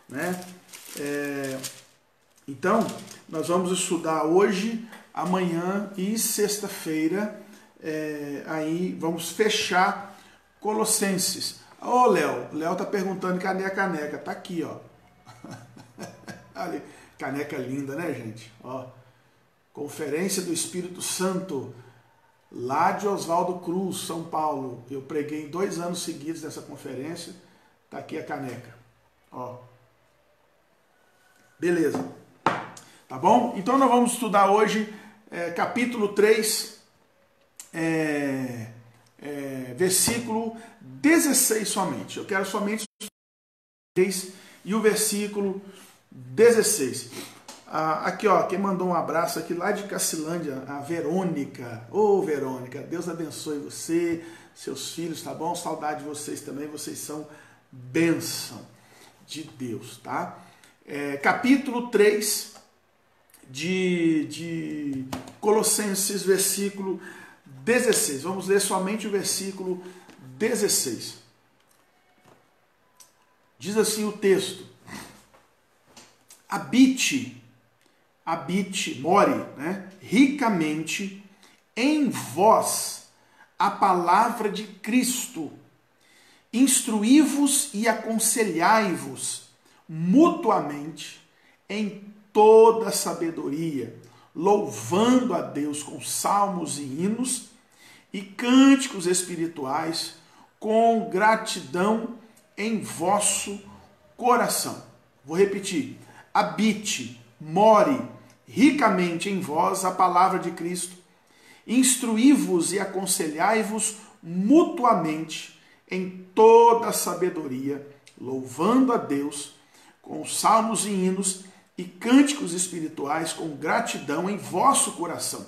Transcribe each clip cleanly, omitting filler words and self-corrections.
né? Então, nós vamos estudar hoje, amanhã e sexta-feira, aí vamos fechar Colossenses. Ô, Léo está perguntando cadê a caneca? Tá aqui, ó. Olha, caneca linda, né, gente? Ó, Conferência do Espírito Santo, lá de Oswaldo Cruz, São Paulo. Eu preguei 2 anos seguidos nessa conferência. Tá aqui a caneca. Ó. Beleza. Tá bom? Então nós vamos estudar hoje capítulo 3, versículo 16 somente. Eu quero somente o 3 e o versículo 16. Aqui, ó, quem mandou um abraço aqui lá de Cacilândia, a Verônica. Ô, Verônica, Deus abençoe você, seus filhos, tá bom? Saudade de vocês também, vocês são bênção de Deus, tá? Capítulo 3 de Colossenses, versículo 16. Vamos ler somente o versículo 16. Diz assim o texto: more, né, ricamente em vós a palavra de Cristo, instruí-vos e aconselhai-vos mutuamente em toda sabedoria, louvando a Deus com salmos e hinos e cânticos espirituais, com gratidão em vosso coração. Vou repetir: more ricamente em vós a palavra de Cristo, instruí-vos e aconselhai-vos mutuamente em toda sabedoria, louvando a Deus com salmos e hinos e cânticos espirituais, com gratidão em vosso coração.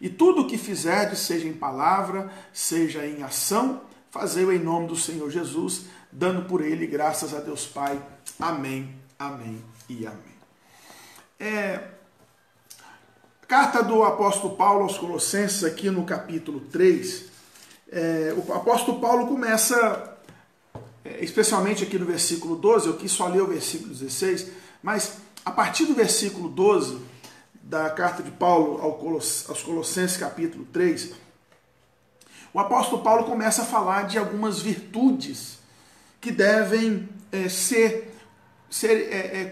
E tudo o que fizerdes, seja em palavra, seja em ação, fazei-o em nome do Senhor Jesus, dando por ele graças a Deus Pai. Amém, amém e amém. Carta do apóstolo Paulo aos Colossenses, aqui no capítulo 3, o apóstolo Paulo começa, especialmente aqui no versículo 12, eu quis só ler o versículo 16, mas a partir do versículo 12 da carta de Paulo aos Colossenses, capítulo 3, o apóstolo Paulo começa a falar de algumas virtudes que devem ser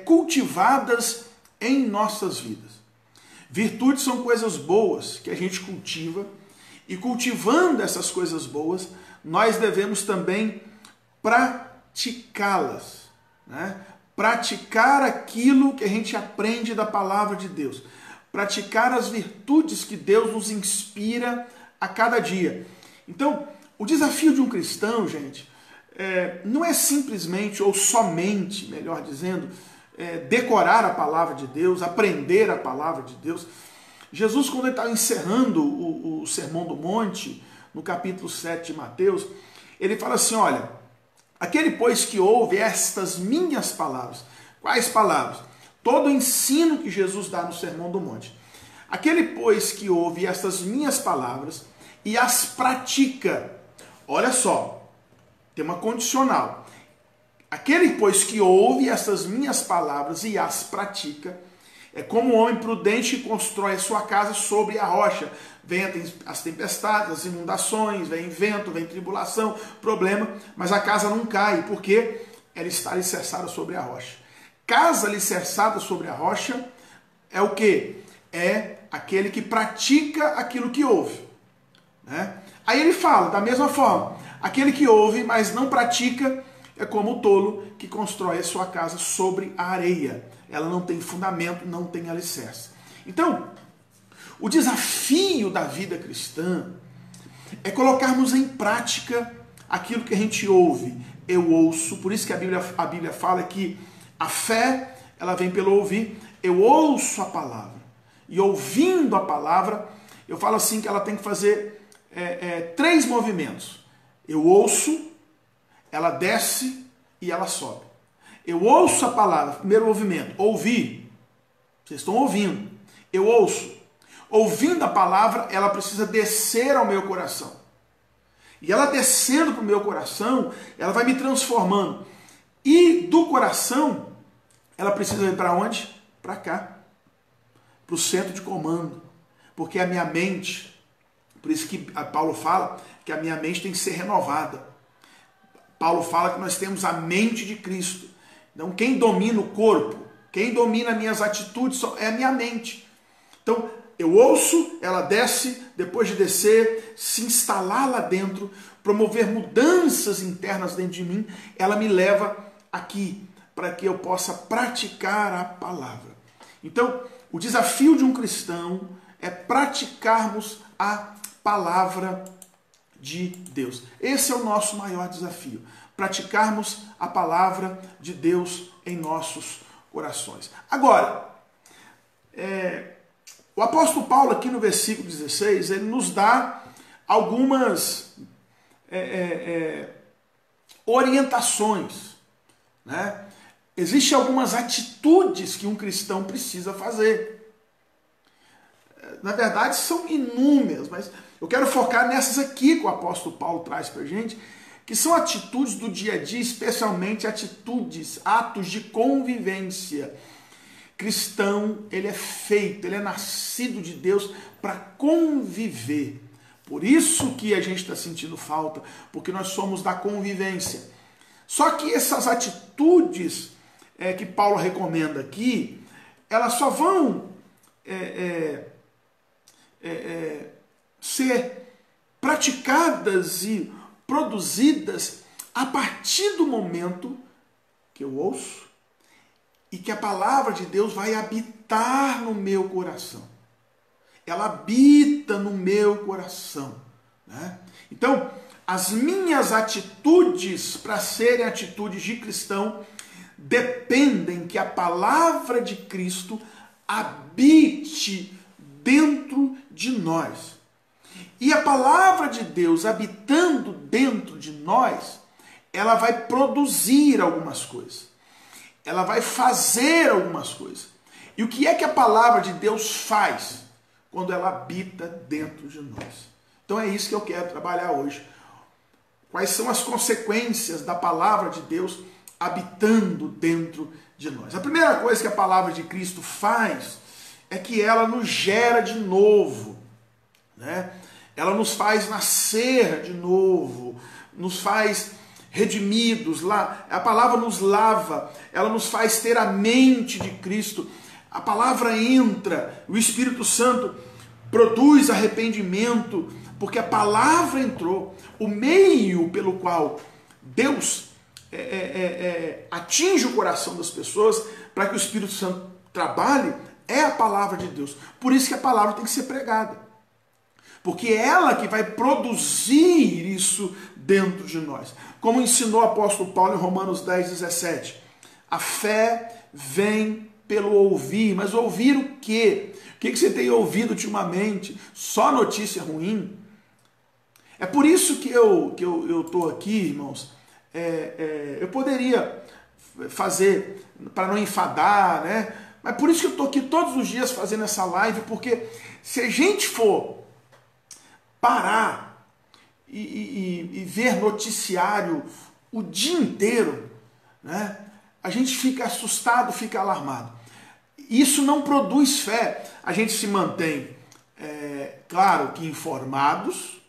cultivadas em nossas vidas. Virtudes são coisas boas que a gente cultiva, e cultivando essas coisas boas, nós devemos também praticá-las, né? Praticar aquilo que a gente aprende da palavra de Deus, praticar as virtudes que Deus nos inspira a cada dia. Então, o desafio de um cristão, gente, não é simplesmente, ou somente, melhor dizendo, decorar a palavra de Deus, aprender a palavra de Deus. Jesus, quando ele estava encerrando o Sermão do Monte, no capítulo 7 de Mateus, ele fala assim: olha, aquele, pois, que ouve estas minhas palavras. Quais palavras? Todo o ensino que Jesus dá no Sermão do Monte. Aquele, pois, que ouve estas minhas palavras e as pratica. Olha só, tem uma condicional. Aquele, pois, que ouve estas minhas palavras e as pratica, é como um homem prudente que constrói a sua casa sobre a rocha. Vem as tempestades, as inundações, vem vento, vem tribulação, problema, mas a casa não cai, porque ela está alicerçada sobre a rocha. Casa alicerçada sobre a rocha é o quê? É aquele que pratica aquilo que ouve, né? Aí ele fala, da mesma forma, aquele que ouve, mas não pratica, é como o tolo que constrói a sua casa sobre a areia. Ela não tem fundamento, não tem alicerce. Então, o desafio da vida cristã é colocarmos em prática aquilo que a gente ouve. Eu ouço, por isso que a Bíblia fala que a fé, ela vem pelo ouvir. Eu ouço a palavra. E ouvindo a palavra, eu falo assim que ela tem que fazer 3 movimentos. Eu ouço, ela desce e ela sobe. Eu ouço a palavra, primeiro movimento, ouvir. Vocês estão ouvindo. Eu ouço. Ouvindo a palavra, ela precisa descer ao meu coração. E ela descendo para o meu coração, ela vai me transformando. E do coração, ela precisa ir para onde? Para cá, para o centro de comando. Porque a minha mente, por isso que Paulo fala que a minha mente tem que ser renovada. Paulo fala que nós temos a mente de Cristo. Então, quem domina o corpo, quem domina minhas atitudes é a minha mente. Então, eu ouço, ela desce, depois de descer, se instalar lá dentro, promover mudanças internas dentro de mim, ela me leva aqui, para que eu possa praticar a palavra. Então, o desafio de um cristão é praticarmos a palavra de Deus. Esse é o nosso maior desafio, praticarmos a palavra de Deus em nossos corações. Agora, o apóstolo Paulo aqui no versículo 16, ele nos dá algumas orientações, né? Existem algumas atitudes que um cristão precisa fazer. Na verdade, são inúmeras, mas eu quero focar nessas aqui que o apóstolo Paulo traz para a gente, que são atitudes do dia a dia, especialmente atitudes, atos de convivência. Cristão, ele é feito, ele é nascido de Deus para conviver. Por isso que a gente está sentindo falta, porque nós somos da convivência. Só que essas atitudes que Paulo recomenda aqui, elas só vão ser praticadas e produzidas a partir do momento que eu ouço e que a palavra de Deus vai habitar no meu coração. Ela habita no meu coração, né? Então, as minhas atitudes, para serem atitudes de cristão, dependem que a palavra de Cristo habite dentro de nós. E a palavra de Deus habitando dentro de nós, ela vai produzir algumas coisas. Ela vai fazer algumas coisas. E o que é que a palavra de Deus faz quando ela habita dentro de nós? Então é isso que eu quero trabalhar hoje. Quais são as consequências da palavra de Deus habitando dentro de nós? A primeira coisa que a palavra de Cristo faz é que ela nos gera de novo, né? Ela nos faz nascer de novo, nos faz redimidos, lá, a palavra nos lava, ela nos faz ter a mente de Cristo. A palavra entra, o Espírito Santo produz arrependimento, porque a palavra entrou. O meio pelo qual Deus atinge o coração das pessoas para que o Espírito Santo trabalhe é a palavra de Deus. Por isso que a palavra tem que ser pregada. Porque é ela que vai produzir isso dentro de nós. Como ensinou o apóstolo Paulo em Romanos 10, 17. A fé vem pelo ouvir. Mas ouvir o quê? O que você tem ouvido ultimamente? Só notícia ruim? É por isso que eu estou aqui, irmãos. Eu poderia fazer para não enfadar, né? Mas por isso que eu estou aqui todos os dias fazendo essa live, porque se a gente for parar e ver noticiário o dia inteiro, né, a gente fica assustado, fica alarmado. Isso não produz fé. A gente se mantém, claro que informados,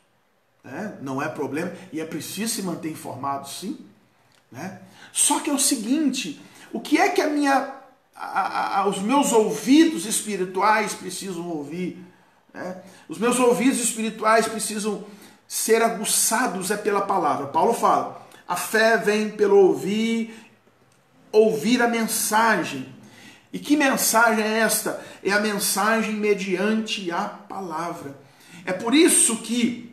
né, não é problema, e é preciso se manter informado sim, né? Só que é o seguinte, o que é que os meus ouvidos espirituais precisam ouvir? Os meus ouvidos espirituais precisam ser aguçados pela palavra. Paulo fala, a fé vem pelo ouvir a mensagem. E que mensagem é esta? É a mensagem mediante a palavra. É por isso que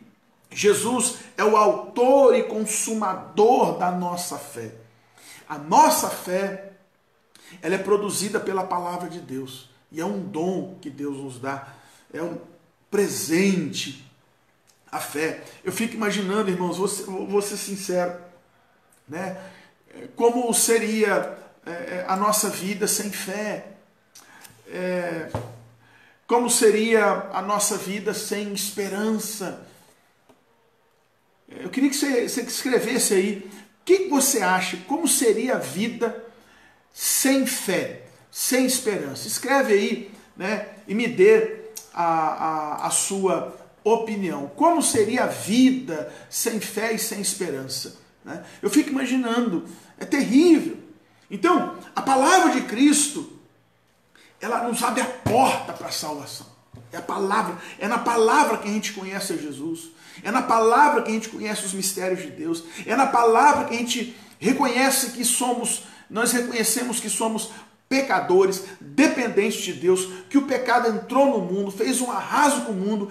Jesus é o autor e consumador da nossa fé. A nossa fé, ela é produzida pela palavra de Deus. E é um dom que Deus nos dá. É um presente, a fé. Eu fico imaginando, irmãos, vou ser sincero, né? Como seria a nossa vida sem fé? Como seria a nossa vida sem esperança? Eu queria que você escrevesse aí que você acha? Como seria a vida sem fé, sem esperança? Escreve aí, né, e me dê a sua opinião. Como seria a vida sem fé e sem esperança? Né? Eu fico imaginando, é terrível. Então, a palavra de Cristo, ela nos abre a porta para a salvação. É a palavra, é na palavra que a gente conhece a Jesus. É na palavra que a gente conhece os mistérios de Deus. É na palavra que a gente reconhece que nós reconhecemos que somos pecadores, dependentes de Deus, que o pecado entrou no mundo, fez um arraso com o mundo,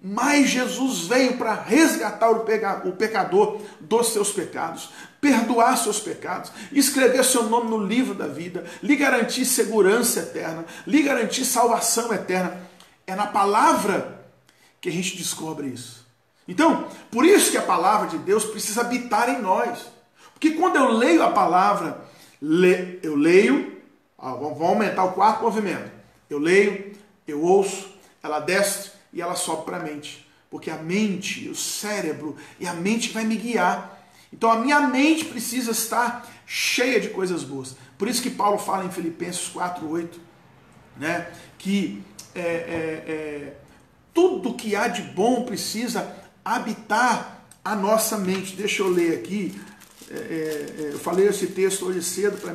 mas Jesus veio para resgatar o pecador dos seus pecados, perdoar seus pecados, escrever seu nome no livro da vida, lhe garantir segurança eterna, lhe garantir salvação eterna. É na palavra que a gente descobre isso. Então, por isso que a palavra de Deus precisa habitar em nós. Porque quando eu leio a palavra, eu leio, vamos aumentar o quarto movimento. Eu leio, eu ouço, ela desce e ela sobe para a mente. Porque a mente, o cérebro e a mente vai me guiar. Então a minha mente precisa estar cheia de coisas boas. Por isso que Paulo fala em Filipenses 4:8, né, que tudo que há de bom precisa habitar a nossa mente. Deixa eu ler aqui. Eu falei esse texto hoje cedo para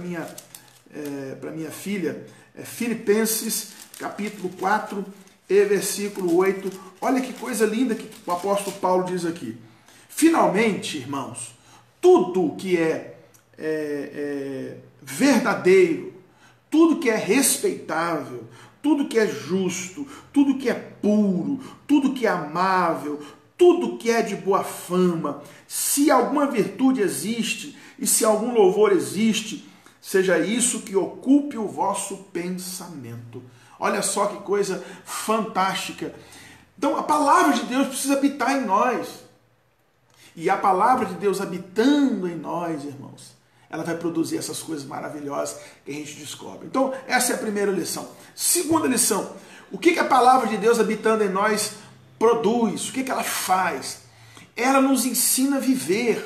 minha filha. Filipenses capítulo 4 e versículo 8. Olha que coisa linda que o apóstolo Paulo diz aqui. Finalmente, irmãos, tudo que é verdadeiro, tudo que é respeitável, tudo que é justo, tudo que é puro, tudo que é amável, tudo que é de boa fama, se alguma virtude existe e se algum louvor existe, seja isso que ocupe o vosso pensamento. Olha só que coisa fantástica. Então a palavra de Deus precisa habitar em nós. E a palavra de Deus habitando em nós, irmãos, ela vai produzir essas coisas maravilhosas que a gente descobre. Então, essa é a primeira lição. Segunda lição, o que a palavra de Deus habitando em nós produz? O que ela faz? Ela nos ensina a viver.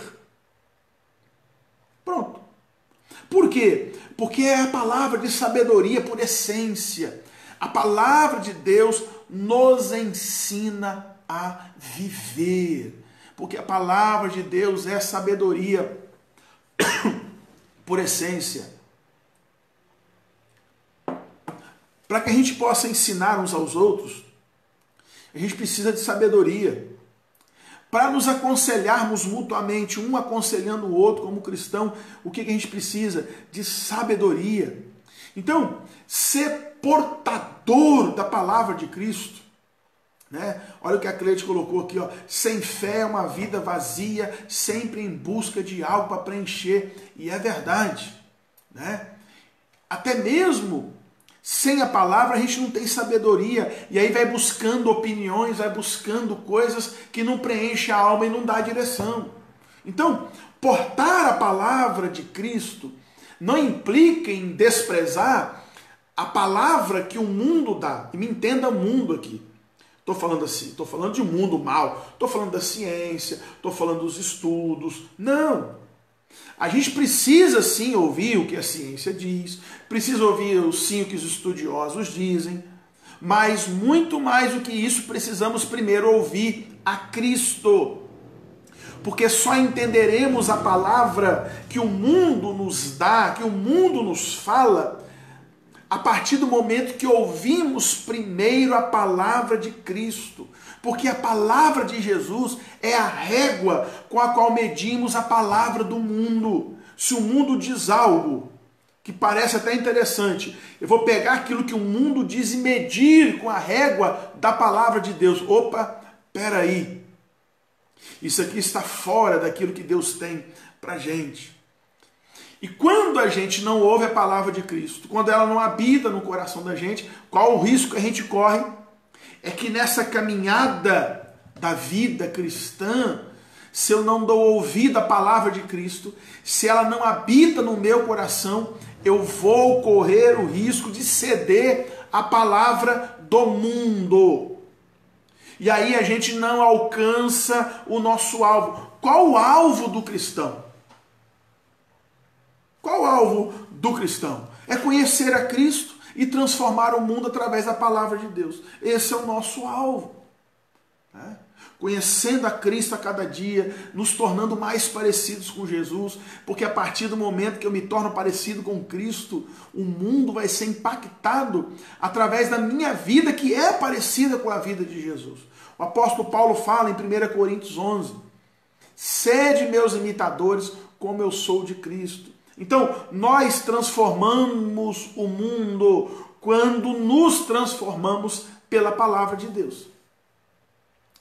Pronto. Por quê? Porque é a palavra de sabedoria por essência. A palavra de Deus nos ensina a viver. Porque a palavra de Deus é sabedoria por essência. Para que a gente possa ensinar uns aos outros, a gente precisa de sabedoria. Para nos aconselharmos mutuamente, um aconselhando o outro como cristão, o que a gente precisa? De sabedoria. Então, ser portador da palavra de Cristo, né? Olha o que a Cleide colocou aqui, ó. Sem fé é uma vida vazia, sempre em busca de algo para preencher. E é verdade, né? Até mesmo sem a palavra a gente não tem sabedoria, e aí vai buscando opiniões, vai buscando coisas que não preenchem a alma e não dá direção. Então, portar a palavra de Cristo não implica em desprezar a palavra que o mundo dá. E me entenda o mundo aqui. Estou falando assim, estou falando de um mundo mal, estou falando da ciência, estou falando dos estudos. Não! A gente precisa sim ouvir o que a ciência diz, precisa ouvir sim o que os estudiosos dizem, mas muito mais do que isso, precisamos primeiro ouvir a Cristo. Porque só entenderemos a palavra que o mundo nos dá, que o mundo nos fala, a partir do momento que ouvimos primeiro a palavra de Cristo. Porque a palavra de Jesus é a régua com a qual medimos a palavra do mundo. Se o mundo diz algo que parece até interessante, eu vou pegar aquilo que o mundo diz e medir com a régua da palavra de Deus. Opa, peraí. Isso aqui está fora daquilo que Deus tem para a gente. E quando a gente não ouve a palavra de Cristo, quando ela não habita no coração da gente, qual o risco que a gente corre? É que nessa caminhada da vida cristã, se eu não dou ouvido à palavra de Cristo, se ela não habita no meu coração, eu vou correr o risco de ceder à palavra do mundo. E aí a gente não alcança o nosso alvo. Qual o alvo do cristão? Qual o alvo do cristão? É conhecer a Cristo e transformar o mundo através da palavra de Deus. Esse é o nosso alvo. Né? Conhecendo a Cristo a cada dia, nos tornando mais parecidos com Jesus, porque a partir do momento que eu me torno parecido com Cristo, o mundo vai ser impactado através da minha vida, que é parecida com a vida de Jesus. O apóstolo Paulo fala em 1 Coríntios 11, sede meus imitadores, como eu sou de Cristo. Então, nós transformamos o mundo quando nos transformamos pela palavra de Deus.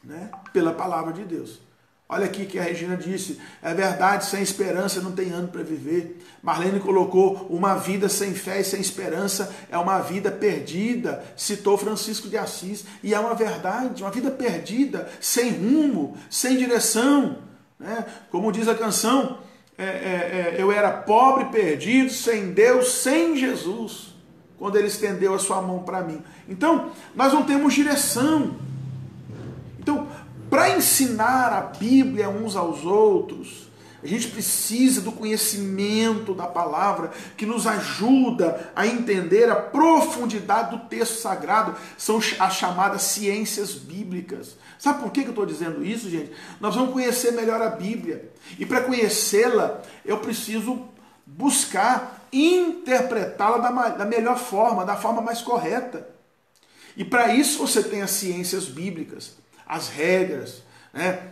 Né? Pela palavra de Deus. Olha aqui que a Regina disse, é verdade, sem esperança não tem ano para viver. Marlene colocou, uma vida sem fé e sem esperança é uma vida perdida, citou Francisco de Assis, e é uma verdade, uma vida perdida, sem rumo, sem direção. Né? Como diz a canção, eu era pobre, perdido, sem Deus, sem Jesus, quando Ele estendeu a sua mão para mim. Então, nós não temos direção. Então, para ensinar a Bíblia uns aos outros, a gente precisa do conhecimento da palavra, que nos ajuda a entender a profundidade do texto sagrado, são as chamadas ciências bíblicas. Sabe por que eu estou dizendo isso, gente? Nós vamos conhecer melhor a Bíblia. E para conhecê-la, eu preciso buscar interpretá-la da melhor forma, da forma mais correta. E para isso você tem as ciências bíblicas, as regras, né?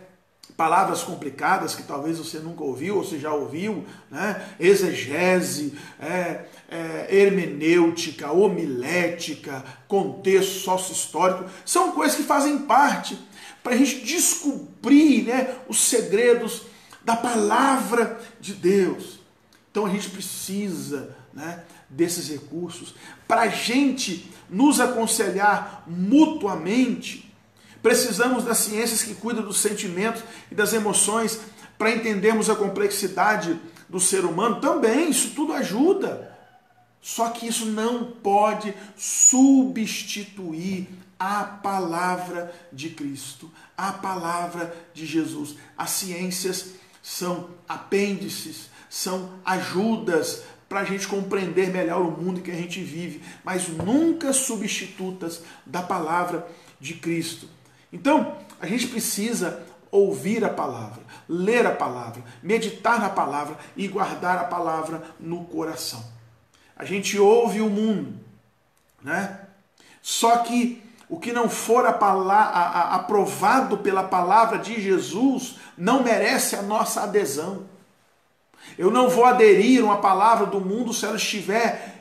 Palavras complicadas que talvez você nunca ouviu, ou você já ouviu, né? Exegese, hermenêutica, homilética, contexto sócio-histórico, são coisas que fazem parte para a gente descobrir, né, os segredos da palavra de Deus. Então a gente precisa, né, desses recursos para a gente nos aconselhar mutuamente. Precisamos das ciências que cuidam dos sentimentos e das emoções para entendermos a complexidade do ser humano. Também, isso tudo ajuda. Só que isso não pode substituir a palavra de Cristo, a palavra de Jesus. As ciências são apêndices, são ajudas para a gente compreender melhor o mundo que a gente vive, mas nunca substitutas da palavra de Cristo. Então, a gente precisa ouvir a palavra, ler a palavra, meditar na palavra e guardar a palavra no coração. A gente ouve o mundo, né? Só que o que não for aprovado pela palavra de Jesus não merece a nossa adesão. Eu não vou aderir a uma palavra do mundo se ela estiver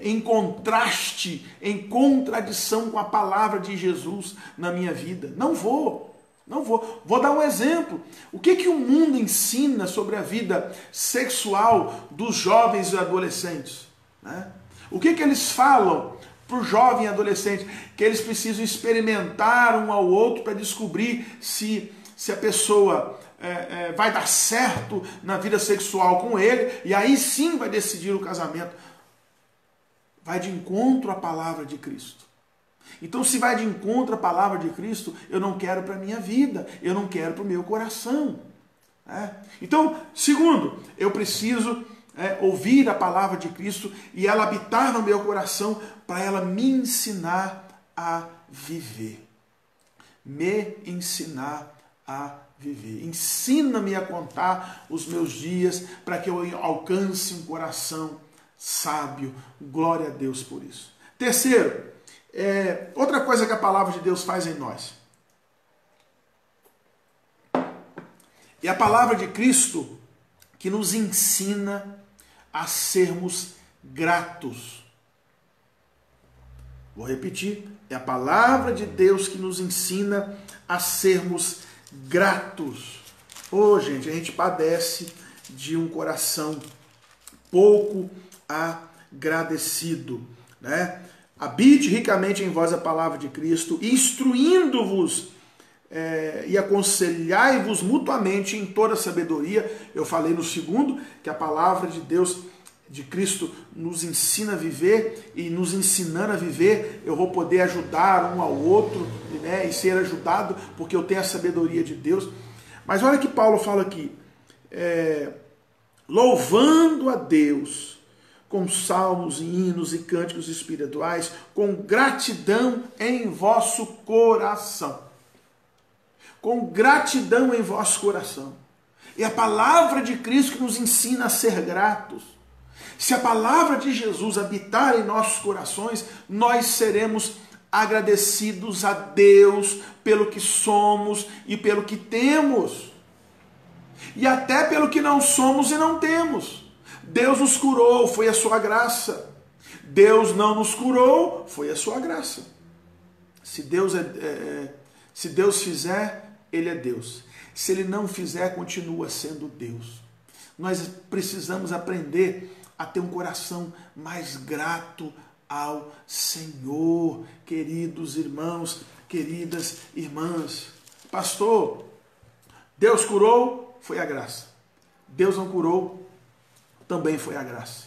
em contraste, em contradição com a palavra de Jesus na minha vida. Não vou. Vou dar um exemplo. O que o mundo ensina sobre a vida sexual dos jovens e adolescentes? Né? O que eles falam para o jovem e adolescente? Que eles precisam experimentar um ao outro para descobrir se a pessoa vai dar certo na vida sexual com ele, e aí sim vai decidir o casamento. Vai de encontro à palavra de Cristo. Então, se vai de encontro à palavra de Cristo, eu não quero para a minha vida, eu não quero para o meu coração. Né? Então, segundo, eu preciso ouvir a palavra de Cristo e ela habitar no meu coração para ela me ensinar a viver. Me ensinar a viver. Ensina-me a contar os meus dias para que eu alcance um coração sábio. Glória a Deus por isso. Terceiro, outra coisa que a palavra de Deus faz em nós. É a palavra de Cristo que nos ensina a sermos gratos. Vou repetir. É a palavra de Deus que nos ensina a sermos gratos. Gente, a gente padece de um coração pouco agradecido, né? Habite ricamente em vós a palavra de Cristo, instruindo-vos e aconselhai-vos mutuamente em toda sabedoria. Eu falei no segundo, que a palavra de Deus, de Cristo, nos ensina a viver, e nos ensinando a viver, eu vou poder ajudar um ao outro, né? E ser ajudado, porque eu tenho a sabedoria de Deus. Mas olha que Paulo fala aqui, louvando a Deus com salmos e hinos e cânticos espirituais, com gratidão em vosso coração. Com gratidão em vosso coração. É a palavra de Cristo que nos ensina a ser gratos. Se a palavra de Jesus habitar em nossos corações, nós seremos agradecidos a Deus pelo que somos e pelo que temos. E até pelo que não somos e não temos. Deus nos curou, foi a sua graça. Deus não nos curou, foi a sua graça. Se Deus fizer, Ele é Deus. Se Ele não fizer, continua sendo Deus. Nós precisamos aprender a ter um coração mais grato ao Senhor, queridos irmãos, queridas irmãs. Pastor, Deus curou, foi a graça. Deus não curou, também foi a graça.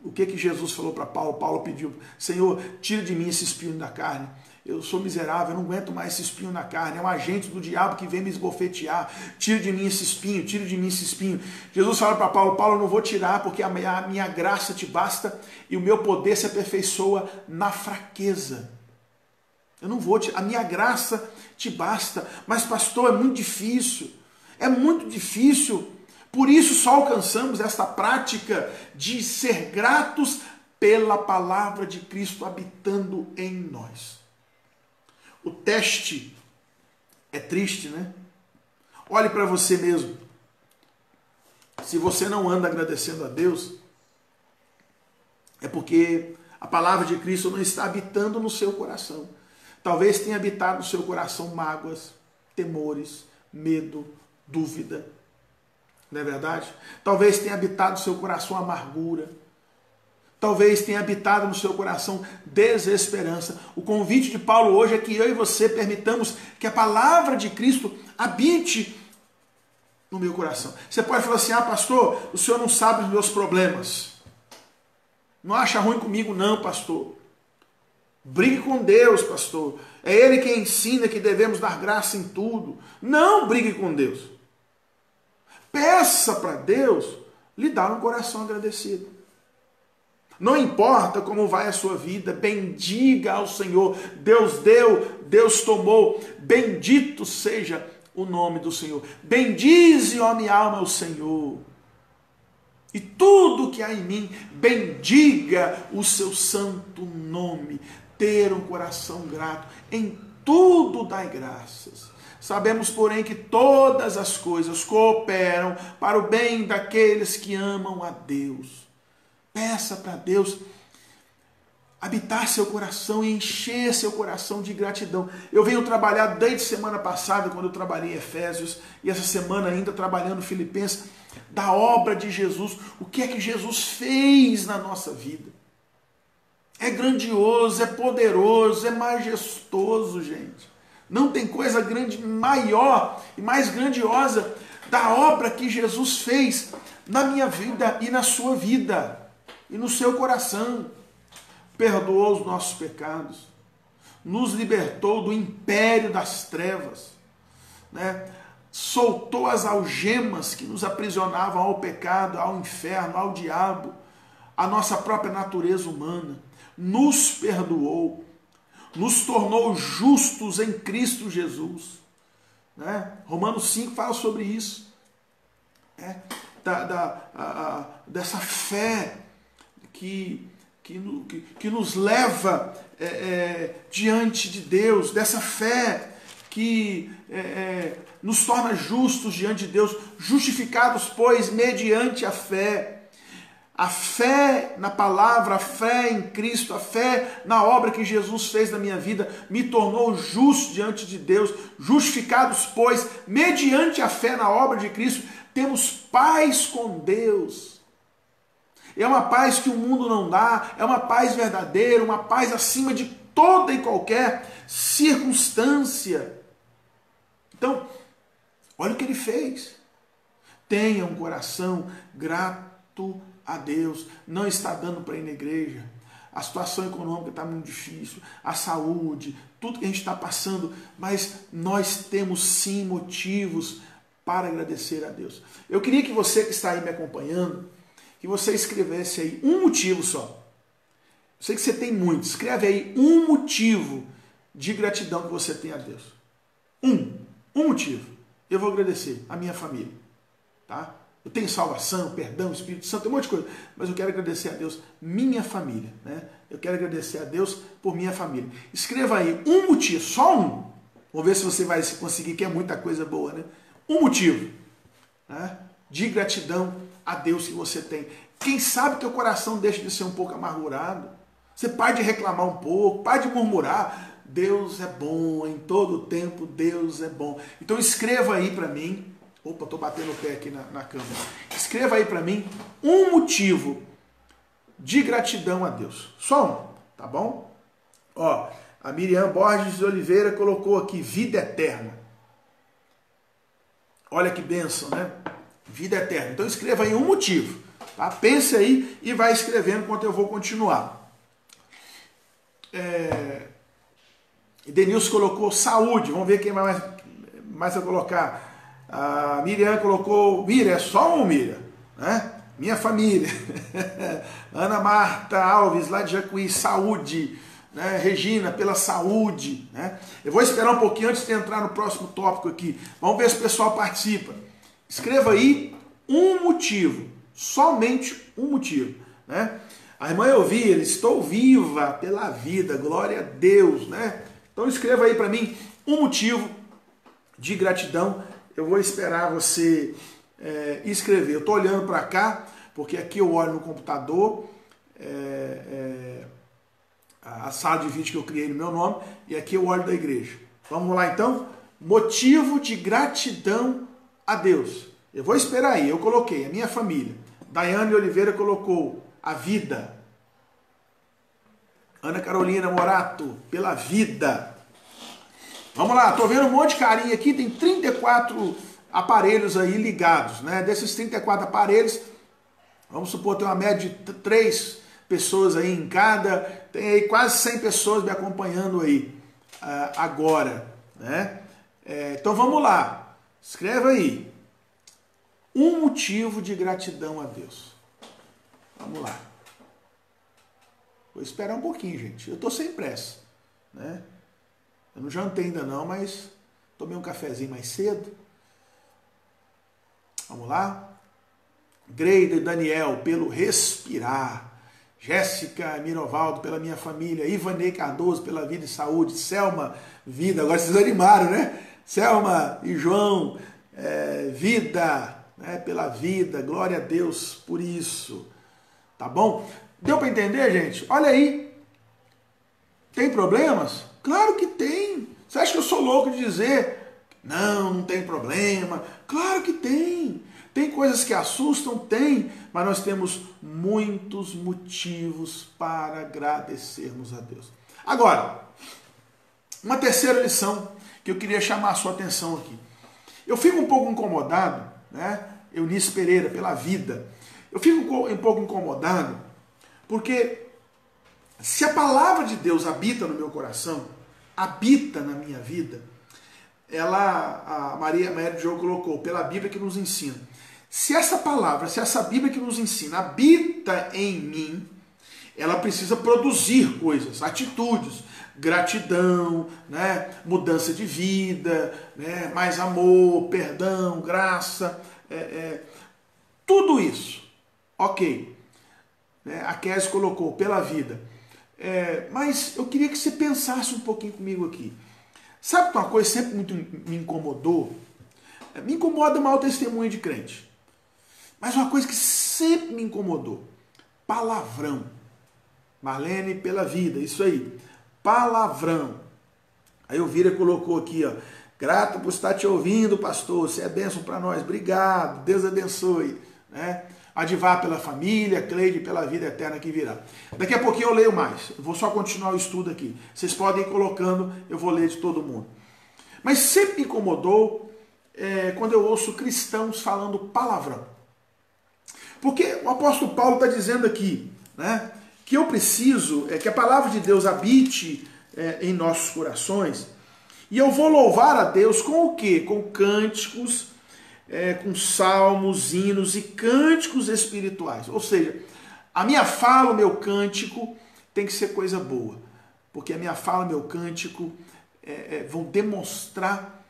O que Jesus falou para Paulo? Paulo pediu: Senhor, tira de mim esse espinho da carne. Eu sou miserável, eu não aguento mais esse espinho na carne. É um agente do diabo que vem me esbofetear. Tira de mim esse espinho, tira de mim esse espinho. Jesus fala para Paulo: Paulo, eu não vou tirar porque a minha graça te basta e o meu poder se aperfeiçoa na fraqueza. Eu não vou tirar, a minha graça te basta. Mas pastor, é muito difícil. É muito difícil. Por isso só alcançamos esta prática de ser gratos pela palavra de Cristo habitando em nós. O teste é triste, né? Olhe para você mesmo. Se você não anda agradecendo a Deus, é porque a palavra de Cristo não está habitando no seu coração. Talvez tenha habitado no seu coração mágoas, temores, medo, dúvida. Não é verdade? Talvez tenha habitado no seu coração amargura. Talvez tenha habitado no seu coração desesperança. O convite de Paulo hoje é que eu e você permitamos que a palavra de Cristo habite no meu coração. Você pode falar assim: ah, pastor, o senhor não sabe os meus problemas. Não acha ruim comigo não, pastor. Brigue com Deus, pastor. É Ele quem ensina que devemos dar graça em tudo. Não brigue com Deus. Peça para Deus lhe dar um coração agradecido. Não importa como vai a sua vida, bendiga ao Senhor. Deus deu, Deus tomou. Bendito seja o nome do Senhor. Bendize, ó minha alma, o Senhor. E tudo que há em mim, bendiga o seu santo nome. Ter um coração grato, em tudo dai graças. Sabemos, porém, que todas as coisas cooperam para o bem daqueles que amam a Deus. Peça para Deus habitar seu coração e encher seu coração de gratidão. Eu venho trabalhar desde semana passada, quando eu trabalhei em Efésios, e essa semana ainda trabalhando Filipenses, da obra de Jesus. O que é que Jesus fez na nossa vida? É grandioso, é poderoso, é majestoso, gente. Não tem coisa grande, maior e mais grandiosa da obra que Jesus fez na minha vida e na sua vida e no seu coração. Perdoou os nossos pecados, nos libertou do império das trevas, né? Soltou as algemas que nos aprisionavam ao pecado, ao inferno, ao diabo, à nossa própria natureza humana, nos perdoou, nos tornou justos em Cristo Jesus. Né? Romanos 5 fala sobre isso. Dessa fé que nos leva diante de Deus, dessa fé que nos torna justos diante de Deus, justificados, pois, mediante a fé. A fé na palavra, a fé em Cristo, a fé na obra que Jesus fez na minha vida, me tornou justo diante de Deus. Justificados, pois, mediante a fé na obra de Cristo, temos paz com Deus. É uma paz que o mundo não dá, é uma paz verdadeira, uma paz acima de toda e qualquer circunstância. Então, olha o que ele fez. Tenha um coração grato a Deus. Não está dando para ir na igreja. A situação econômica está muito difícil, a saúde, tudo que a gente está passando, mas nós temos sim motivos para agradecer a Deus. Eu queria que você que está aí me acompanhando, que você escrevesse aí um motivo só. Eu sei que você tem muitos. Escreve aí um motivo de gratidão que você tem a Deus. Um motivo. Eu vou agradecer a minha família. Tá? Eu tenho salvação, perdão, Espírito Santo, tem um monte de coisa. Mas eu quero agradecer a Deus, minha família. Né? Eu quero agradecer a Deus por minha família. Escreva aí um motivo, só um. Vamos ver se você vai conseguir, que é muita coisa boa, né? Um motivo, né, de gratidão a Deus que você tem. Quem sabe teu coração deixa de ser um pouco amargurado. Você para de reclamar um pouco, para de murmurar. Deus é bom, em todo o tempo Deus é bom. Então escreva aí para mim. Opa, estou batendo o pé aqui na câmera. Escreva aí para mim um motivo de gratidão a Deus. Só um, tá bom? Ó, a Miriam Borges de Oliveira colocou aqui, vida eterna. Olha que bênção, né? Vida eterna. Então escreva aí um motivo. Tá? Pense aí e vai escrevendo enquanto eu vou continuar. Denilson colocou saúde. Vamos ver quem mais vai colocar. A Miriam colocou, Miriam, é só um, Miriam, né? Minha família. Ana Marta Alves, lá de Jacuí, saúde. Né? Regina, pela saúde. Né? Eu vou esperar um pouquinho antes de entrar no próximo tópico aqui. Vamos ver se o pessoal participa. Escreva aí um motivo, somente um motivo. Né? A irmã Elvira, estou viva pela vida, glória a Deus. Né? Então escreva aí para mim um motivo de gratidão. Eu vou esperar você escrever. Eu estou olhando para cá, porque aqui eu olho no computador, a sala de vídeo que eu criei no meu nome, e aqui eu olho da igreja. Vamos lá então? Motivo de gratidão a Deus. Eu vou esperar aí, eu coloquei a minha família. Daiane Oliveira colocou a vida. Ana Carolina Morato, pela vida. Vamos lá, tô vendo um monte de carinha aqui, tem 34 aparelhos aí ligados, né? Desses 34 aparelhos, vamos supor, tem uma média de 3 pessoas aí em cada, tem aí quase 100 pessoas me acompanhando aí agora, né? Então vamos lá, escreva aí, um motivo de gratidão a Deus. Vamos lá. Vou esperar um pouquinho, gente, eu tô sem pressa, né? Eu não jantei ainda não, mas tomei um cafezinho mais cedo. Vamos lá. Greida e Daniel, pelo respirar. Jéssica Mirovaldo, pela minha família. Ivanei Cardoso, pela vida e saúde. Selma, vida. Agora vocês animaram, né? Selma e João, vida, né? Pela vida. Glória a Deus por isso. Tá bom? Deu para entender, gente? Olha aí. Tem problemas? Claro que tem. Você acha que eu sou louco de dizer, não tem problema? Claro que tem. Tem coisas que assustam? Tem. Mas nós temos muitos motivos para agradecermos a Deus. Agora, uma terceira lição que eu queria chamar a sua atenção aqui. Eu fico um pouco incomodado, né? Eunice Pereira, pela vida. Eu fico um pouco incomodado porque se a palavra de Deus habita no meu coração, habita na minha vida, a Maria de João colocou, pela Bíblia que nos ensina. Se essa palavra, se essa Bíblia que nos ensina habita em mim, ela precisa produzir coisas, atitudes, gratidão, né? Mudança de vida, né? Mais amor, perdão, graça, tudo isso. Ok. A Kézia colocou, pela vida. Mas eu queria que você pensasse um pouquinho comigo aqui. Sabe uma coisa que sempre muito me incomodou? Me incomoda mal o testemunho de crente. Mas uma coisa que sempre me incomodou. Palavrão. Marlene, pela vida, isso aí. Palavrão. Aí o Vira colocou aqui, ó. Grato por estar te ouvindo, pastor. Você é bênção para nós. Obrigado. Deus abençoe. Né? Adivar pela família, Cleide pela vida eterna que virá. Daqui a pouquinho eu leio mais. Eu vou só continuar o estudo aqui. Vocês podem ir colocando, eu vou ler de todo mundo. Mas sempre me incomodou quando eu ouço cristãos falando palavrão. Porque o apóstolo Paulo está dizendo aqui, né, que eu preciso que a palavra de Deus habite em nossos corações. E eu vou louvar a Deus com o quê? Com cânticos, com salmos, hinos e cânticos espirituais. Ou seja, a minha fala, o meu cântico tem que ser coisa boa, porque a minha fala, o meu cântico vão demonstrar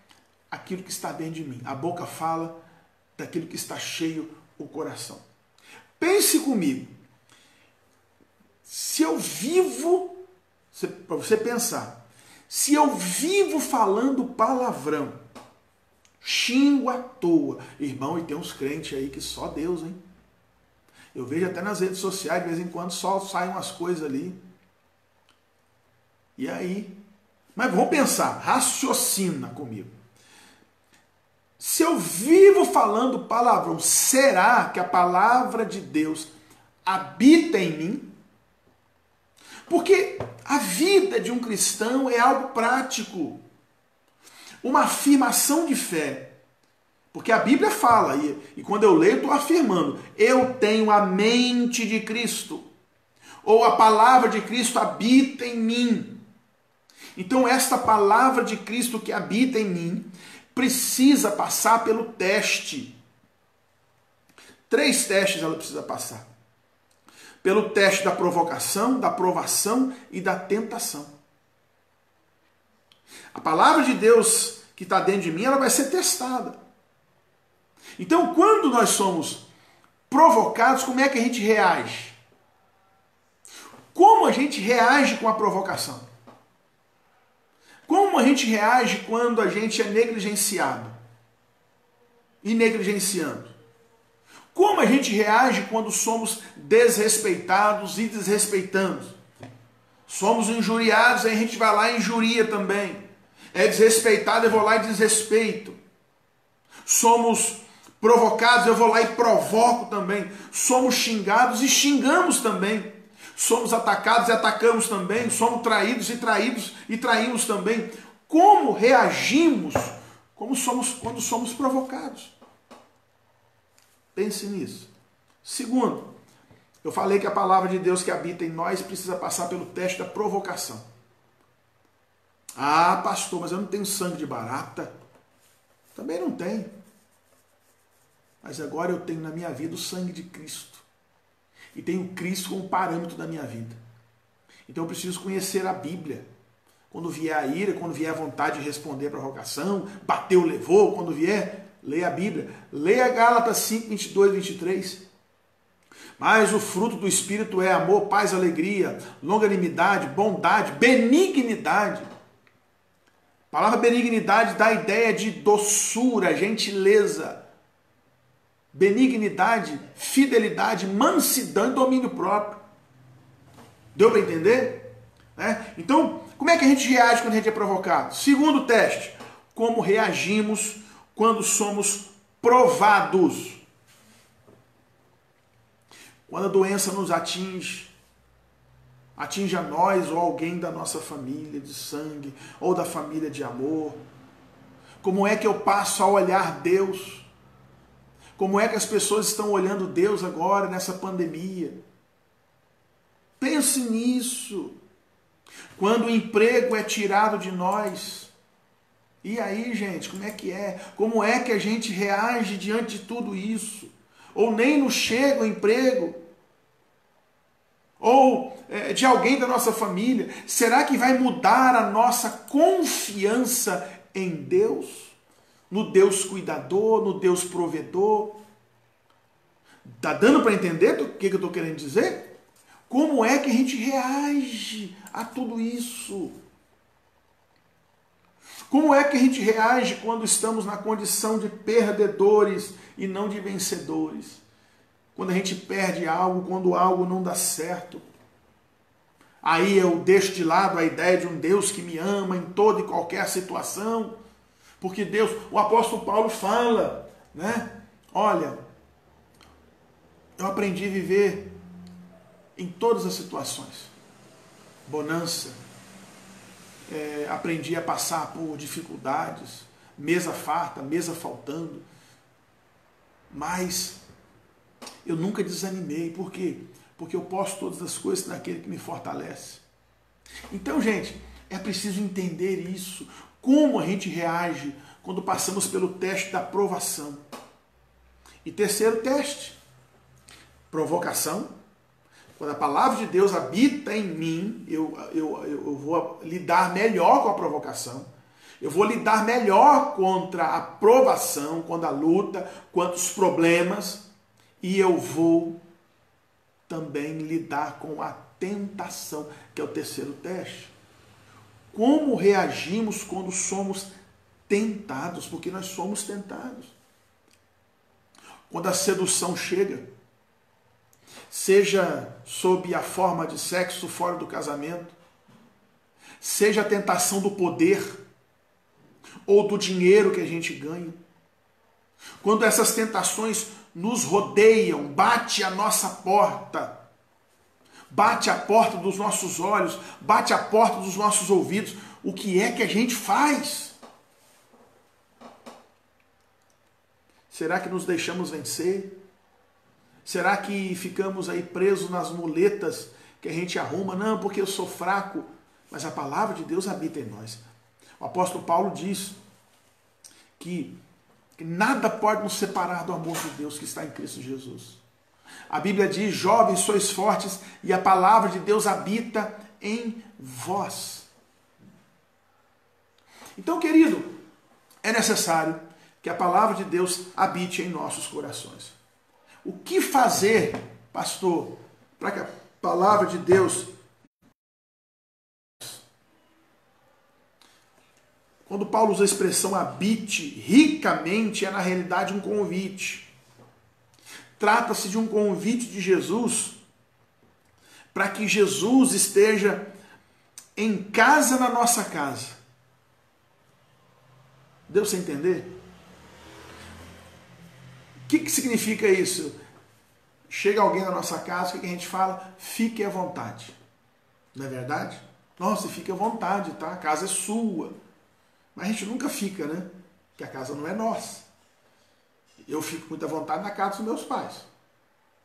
aquilo que está dentro de mim. A boca fala daquilo que está cheio o coração. Pense comigo, se eu vivo, para você pensar, se eu vivo falando palavrão, xingo à toa, irmão, e tem uns crentes aí que só Deus, hein? Eu vejo até nas redes sociais, de vez em quando só saem umas coisas ali. E aí? Mas vamos pensar, raciocina comigo. Se eu vivo falando palavrão, será que a palavra de Deus habita em mim? Porque a vida de um cristão é algo prático, uma afirmação de fé. Porque a Bíblia fala, e quando eu leio, estou afirmando, eu tenho a mente de Cristo, ou a palavra de Cristo habita em mim. Então esta palavra de Cristo que habita em mim precisa passar pelo teste. 3 testes ela precisa passar. Pelo teste da provocação, da provação e da tentação. A palavra de Deus que está dentro de mim, ela vai ser testada. Então, quando nós somos provocados, como é que a gente reage? Como a gente reage com a provocação? Como a gente reage quando a gente é negligenciado e negligenciando? Como a gente reage quando somos desrespeitados e desrespeitando? Somos injuriados, aí a gente vai lá e injuria também. É desrespeitado, eu vou lá e desrespeito. Somos provocados, eu vou lá e provoco também. Somos xingados e xingamos também. Somos atacados e atacamos também. Somos traídos e traímos também. Como reagimos quando somos provocados? Pense nisso. Segundo, eu falei que a palavra de Deus que habita em nós precisa passar pelo teste da provocação. Ah, pastor, mas eu não tenho sangue de barata. Também não tenho. Mas agora eu tenho na minha vida o sangue de Cristo. E tenho Cristo como parâmetro da minha vida. Então eu preciso conhecer a Bíblia. Quando vier a ira, quando vier a vontade de responder a provocação, bateu, levou, quando vier, leia a Bíblia. Leia Gálatas 5, 22, 23. Mas o fruto do Espírito é amor, paz, alegria, longanimidade, bondade, benignidade. A palavra benignidade dá a ideia de doçura, gentileza. Benignidade, fidelidade, mansidão e domínio próprio. Deu para entender? Então, como é que a gente reage quando a gente é provocado? Segundo teste, como reagimos quando somos provados? Quando a doença nos atinge a nós ou alguém da nossa família de sangue ou da família de amor, como é que eu passo a olhar Deus? Como é que as pessoas estão olhando Deus agora nessa pandemia? Pense nisso. Quando o emprego é tirado de nós, e aí, gente, como é que é? Como é que a gente reage diante de tudo isso? Ou nem nos chega o emprego? Ou de alguém da nossa família? Será que vai mudar a nossa confiança em Deus? No Deus cuidador, no Deus provedor? Está dando para entender o que eu estou querendo dizer? Como é que a gente reage a tudo isso? Como é que a gente reage quando estamos na condição de perdedores e não de vencedores? Quando a gente perde algo, quando algo não dá certo. Aí eu deixo de lado a ideia de um Deus que me ama em toda e qualquer situação. Porque Deus, o apóstolo Paulo fala, olha, eu aprendi a viver em todas as situações. Bonança. Aprendi a passar por dificuldades, mesa farta, mesa faltando. Mas eu nunca desanimei. Por quê? Porque eu posso todas as coisas naquele que me fortalece. Então, gente, é preciso entender isso. Como a gente reage quando passamos pelo teste da provação. E terceiro teste, provocação. Quando a palavra de Deus habita em mim, eu vou lidar melhor com a provocação. Eu vou lidar melhor contra a provação, contra a luta, contra os problemas. E eu vou também lidar com a tentação, que é o terceiro teste. Como reagimos quando somos tentados? Porque nós somos tentados. Quando a sedução chega, seja sob a forma de sexo fora do casamento, seja a tentação do poder ou do dinheiro que a gente ganha, quando essas tentações nos rodeiam, bate a nossa porta, bate a porta dos nossos olhos, bate a porta dos nossos ouvidos, o que é que a gente faz? Será que nos deixamos vencer? Será que ficamos aí presos nas muletas que a gente arruma? Não, porque eu sou fraco. Mas a palavra de Deus habita em nós. O apóstolo Paulo diz que nada pode nos separar do amor de Deus que está em Cristo Jesus. A Bíblia diz, jovens, sois fortes e a palavra de Deus habita em vós. Então, querido, é necessário que a palavra de Deus habite em nossos corações. O que fazer, pastor, para que a palavra de Deus... Quando Paulo usa a expressão habite ricamente, é na realidade um convite. Trata-se de um convite de Jesus para que Jesus esteja em casa na nossa casa. Deu para você entender? O que significa isso? Chega alguém na nossa casa, o que a gente fala? Fique à vontade. Não é verdade? Nossa, fique à vontade, tá? A casa é sua. Mas a gente nunca fica, né? Porque a casa não é nossa. Eu fico muito à vontade na casa dos meus pais.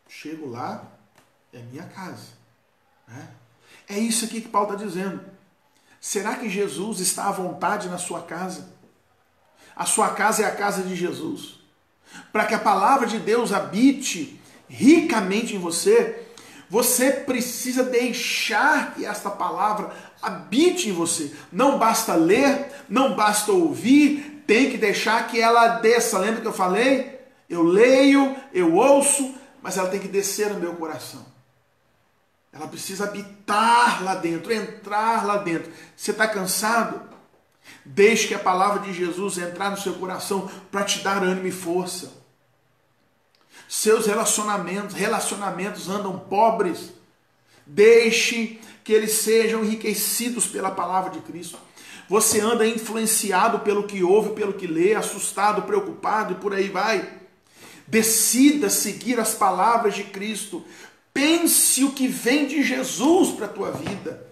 Chego lá, é minha casa. Né? É isso aqui que Paulo está dizendo. Será que Jesus está à vontade na sua casa? A sua casa é a casa de Jesus. Para que a palavra de Deus habite ricamente em você, você precisa deixar que esta palavra habite em você. Não basta ler, não basta ouvir, tem que deixar que ela desça. Lembra que eu falei? Eu leio, eu ouço, mas ela tem que descer no meu coração. Ela precisa habitar lá dentro, entrar lá dentro. Você está cansado? Deixe que a palavra de Jesus entrar no seu coração para te dar ânimo e força. Seus relacionamentos andam pobres. Deixe que eles sejam enriquecidos pela palavra de Cristo. Você anda influenciado pelo que ouve, pelo que lê, assustado, preocupado e por aí vai. Decida seguir as palavras de Cristo. Pense o que vem de Jesus para a tua vida.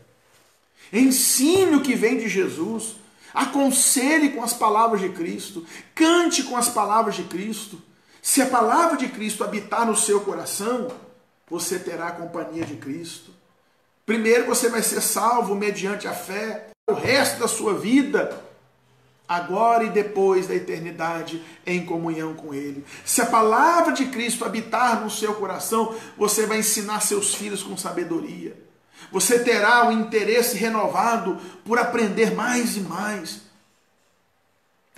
Ensine o que vem de Jesus. Aconselhe com as palavras de Cristo. Cante com as palavras de Cristo. Se a palavra de Cristo habitar no seu coração, você terá a companhia de Cristo. Primeiro você vai ser salvo mediante a fé. O resto da sua vida, agora e depois da eternidade, em comunhão com Ele. Se a palavra de Cristo habitar no seu coração, você vai ensinar seus filhos com sabedoria. Você terá o interesse renovado por aprender mais e mais.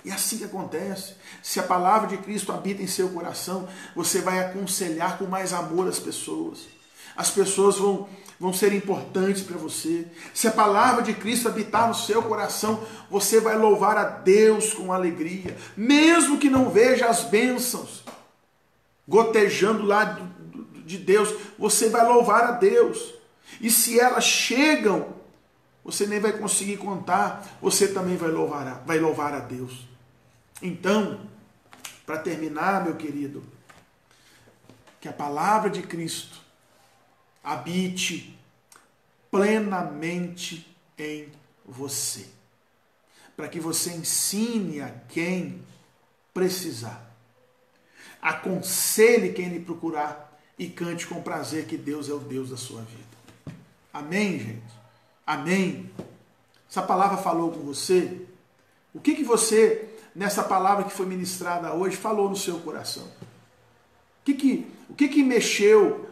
E assim que acontece. Se a palavra de Cristo habita em seu coração, você vai aconselhar com mais amor as pessoas. As pessoas vão ser importantes para você. Se a palavra de Cristo habitar no seu coração, você vai louvar a Deus com alegria. Mesmo que não veja as bênçãos gotejando lá de Deus, você vai louvar a Deus. E se elas chegam, você nem vai conseguir contar, você também vai louvar a Deus. Então, para terminar, meu querido, que a palavra de Cristo habite plenamente em você, para que você ensine a quem precisar, aconselhe quem lhe procurar e cante com prazer que Deus é o Deus da sua vida. Amém, gente? Amém? Essa palavra falou com você? O que você, nessa palavra que foi ministrada hoje, falou no seu coração? O que mexeu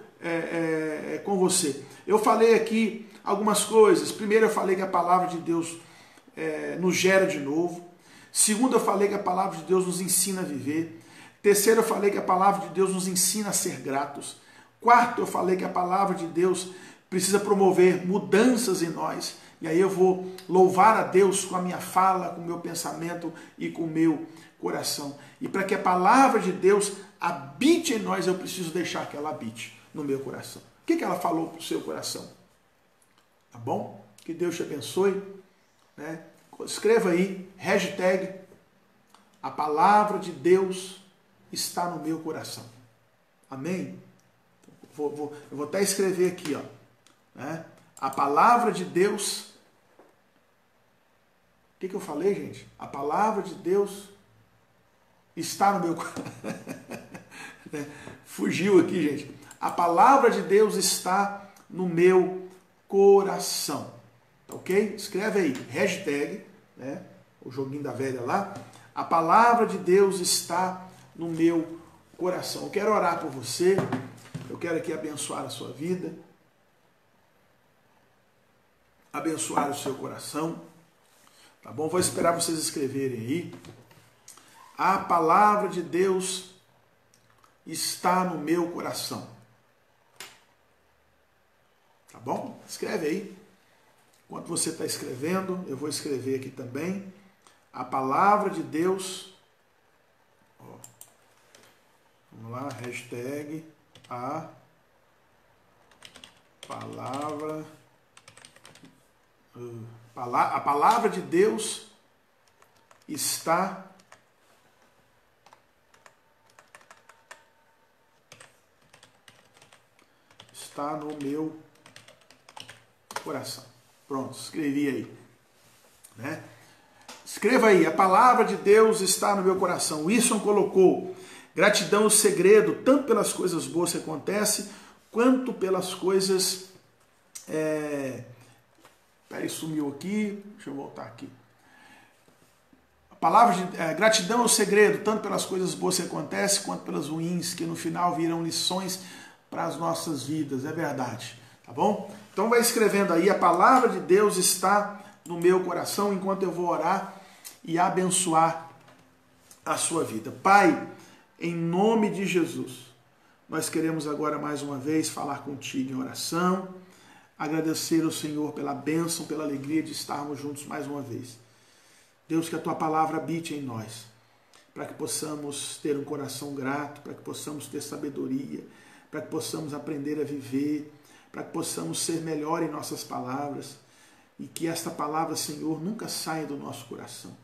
com você? Eu falei aqui algumas coisas. Primeiro, eu falei que a palavra de Deus nos gera de novo. Segundo, eu falei que a palavra de Deus nos ensina a viver. Terceiro, eu falei que a palavra de Deus nos ensina a ser gratos. Quarto, eu falei que a palavra de Deus precisa promover mudanças em nós. E aí eu vou louvar a Deus com a minha fala, com o meu pensamento e com o meu coração. E para que a palavra de Deus habite em nós, eu preciso deixar que ela habite no meu coração. O que ela falou para o seu coração? Tá bom? Que Deus te abençoe. Né? Escreva aí, hashtag, a palavra de Deus está no meu coração. Amém? Eu vou até escrever aqui, ó. Né? A palavra de Deus. O que eu falei, gente? A palavra de Deus está no meu coração. Fugiu aqui, gente. A palavra de Deus está no meu coração. Ok? Escreve aí, hashtag, né? O joguinho da velha lá. A palavra de Deus está no meu coração. Eu quero orar por você. Eu quero aqui abençoar a sua vida. Abençoar o seu coração. Tá bom? Vou esperar vocês escreverem aí. A palavra de Deus está no meu coração. Tá bom? Escreve aí. Enquanto você está escrevendo, eu vou escrever aqui também. A palavra de Deus. Ó, vamos lá, hashtag a palavra. A palavra de Deus está no meu coração. Pronto, escrevi aí. Né? Escreva aí, a palavra de Deus está no meu coração. O Wilson colocou, gratidão é o segredo, tanto pelas coisas boas que acontecem, quanto pelas coisas... Peraí, sumiu aqui, deixa eu voltar aqui. A palavra de gratidão é o segredo, tanto pelas coisas boas que acontecem, quanto pelas ruins, que no final viram lições para as nossas vidas, é verdade, tá bom? Então vai escrevendo aí, a palavra de Deus está no meu coração, enquanto eu vou orar e abençoar a sua vida. Pai, em nome de Jesus, nós queremos agora mais uma vez falar contigo em oração, agradecer ao Senhor pela bênção, pela alegria de estarmos juntos mais uma vez. Deus, que a tua palavra habite em nós, para que possamos ter um coração grato, para que possamos ter sabedoria, para que possamos aprender a viver, para que possamos ser melhor em nossas palavras e que esta palavra, Senhor, nunca saia do nosso coração.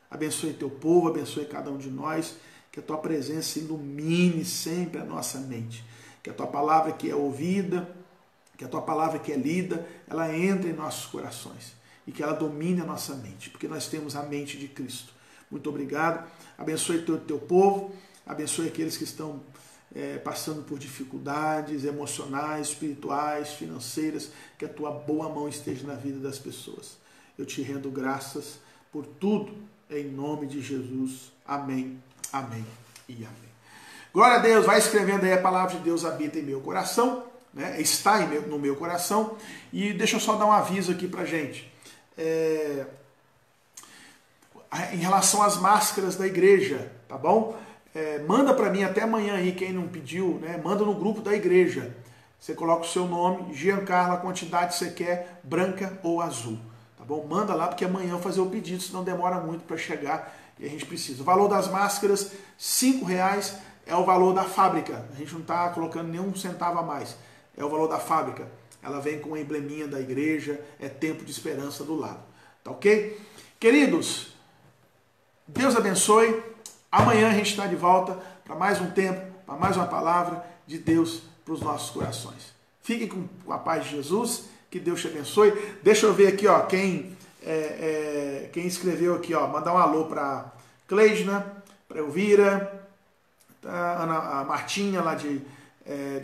Abençoe teu povo, abençoe cada um de nós, que a tua presença ilumine sempre a nossa mente, que a tua palavra que é ouvida, que a tua palavra que é lida, ela entre em nossos corações e que ela domine a nossa mente, porque nós temos a mente de Cristo. Muito obrigado. Abençoe teu povo, abençoe aqueles que estão passando por dificuldades emocionais, espirituais, financeiras, que a tua boa mão esteja na vida das pessoas. Eu te rendo graças por tudo, em nome de Jesus. Amém, amém e amém. Glória a Deus, vai escrevendo aí, a palavra de Deus habita em meu coração, né? Está no meu coração. E deixa eu só dar um aviso aqui pra gente. Em relação às máscaras da igreja, tá bom? Manda para mim até amanhã aí, quem não pediu, né? Manda no grupo da igreja. Você coloca o seu nome, Giancarlo, a quantidade que você quer, branca ou azul. Tá bom? Manda lá, porque amanhã eu vou fazer o pedido, senão demora muito para chegar e a gente precisa. O valor das máscaras, R$5 é o valor da fábrica. A gente não está colocando nenhum centavo a mais. É o valor da fábrica. Ela vem com o embleminha da igreja, é tempo de esperança do lado. Tá ok? Queridos, Deus abençoe. Amanhã a gente está de volta para mais um tempo, para mais uma palavra de Deus para os nossos corações. Fiquem com a paz de Jesus, que Deus te abençoe. Deixa eu ver aqui, ó, quem escreveu aqui, ó, mandar um alô para Cleisna, para Elvira, tá? A Martinha lá de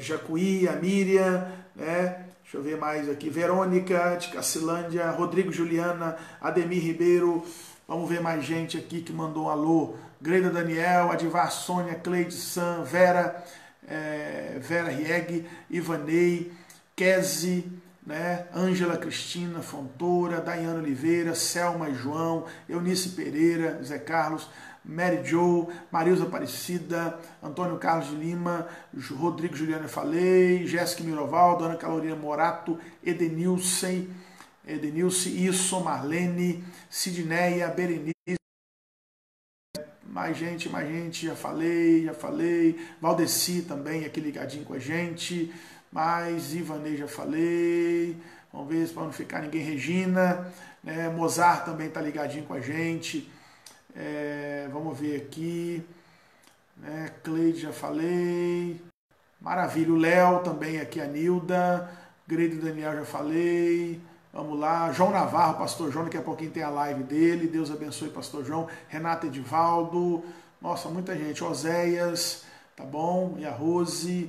Jacuí, a Miriam, né? Deixa eu ver mais aqui, Verônica de Cacilândia, Rodrigo Juliana, Ademir Ribeiro, vamos ver mais gente aqui que mandou um alô, Greida Daniel, Adivar Sônia, Cleide Sam, Vera, Vera Rieg, Ivanei, Kese, né? Ângela Cristina Fontoura, Daiane Oliveira, Selma e João, Eunice Pereira, Zé Carlos, Mary Jo, Marilza Aparecida, Antônio Carlos de Lima, Rodrigo Juliano, eu falei, Jéssica Mirovaldo, Ana Carolina Morato, Edenilce, Isso, Marlene, Sidneia, Berenice, mais gente, já falei, Valdeci também aqui ligadinho com a gente, mais Ivanei já falei, vamos ver para não ficar ninguém, Regina, né? Mozart também tá ligadinho com a gente, vamos ver aqui, né? Cleide já falei, maravilha, o Léo também aqui, a Nilda, Grede Daniel já falei, vamos lá, João Navarro, Pastor João, daqui a pouquinho tem a live dele, Deus abençoe Pastor João, Renata Edivaldo, nossa, muita gente, Oséias, tá bom, e a Rose,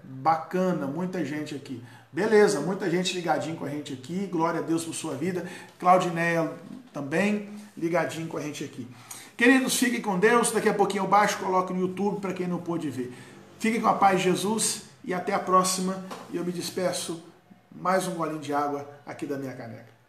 bacana, muita gente aqui. Beleza, muita gente ligadinho com a gente aqui, glória a Deus por sua vida, Claudineia também ligadinho com a gente aqui. Queridos, fiquem com Deus, daqui a pouquinho eu baixo, coloco no YouTube para quem não pôde ver. Fiquem com a paz de Jesus e até a próxima, e eu me despeço, mais um golinho de água aqui da minha caneca.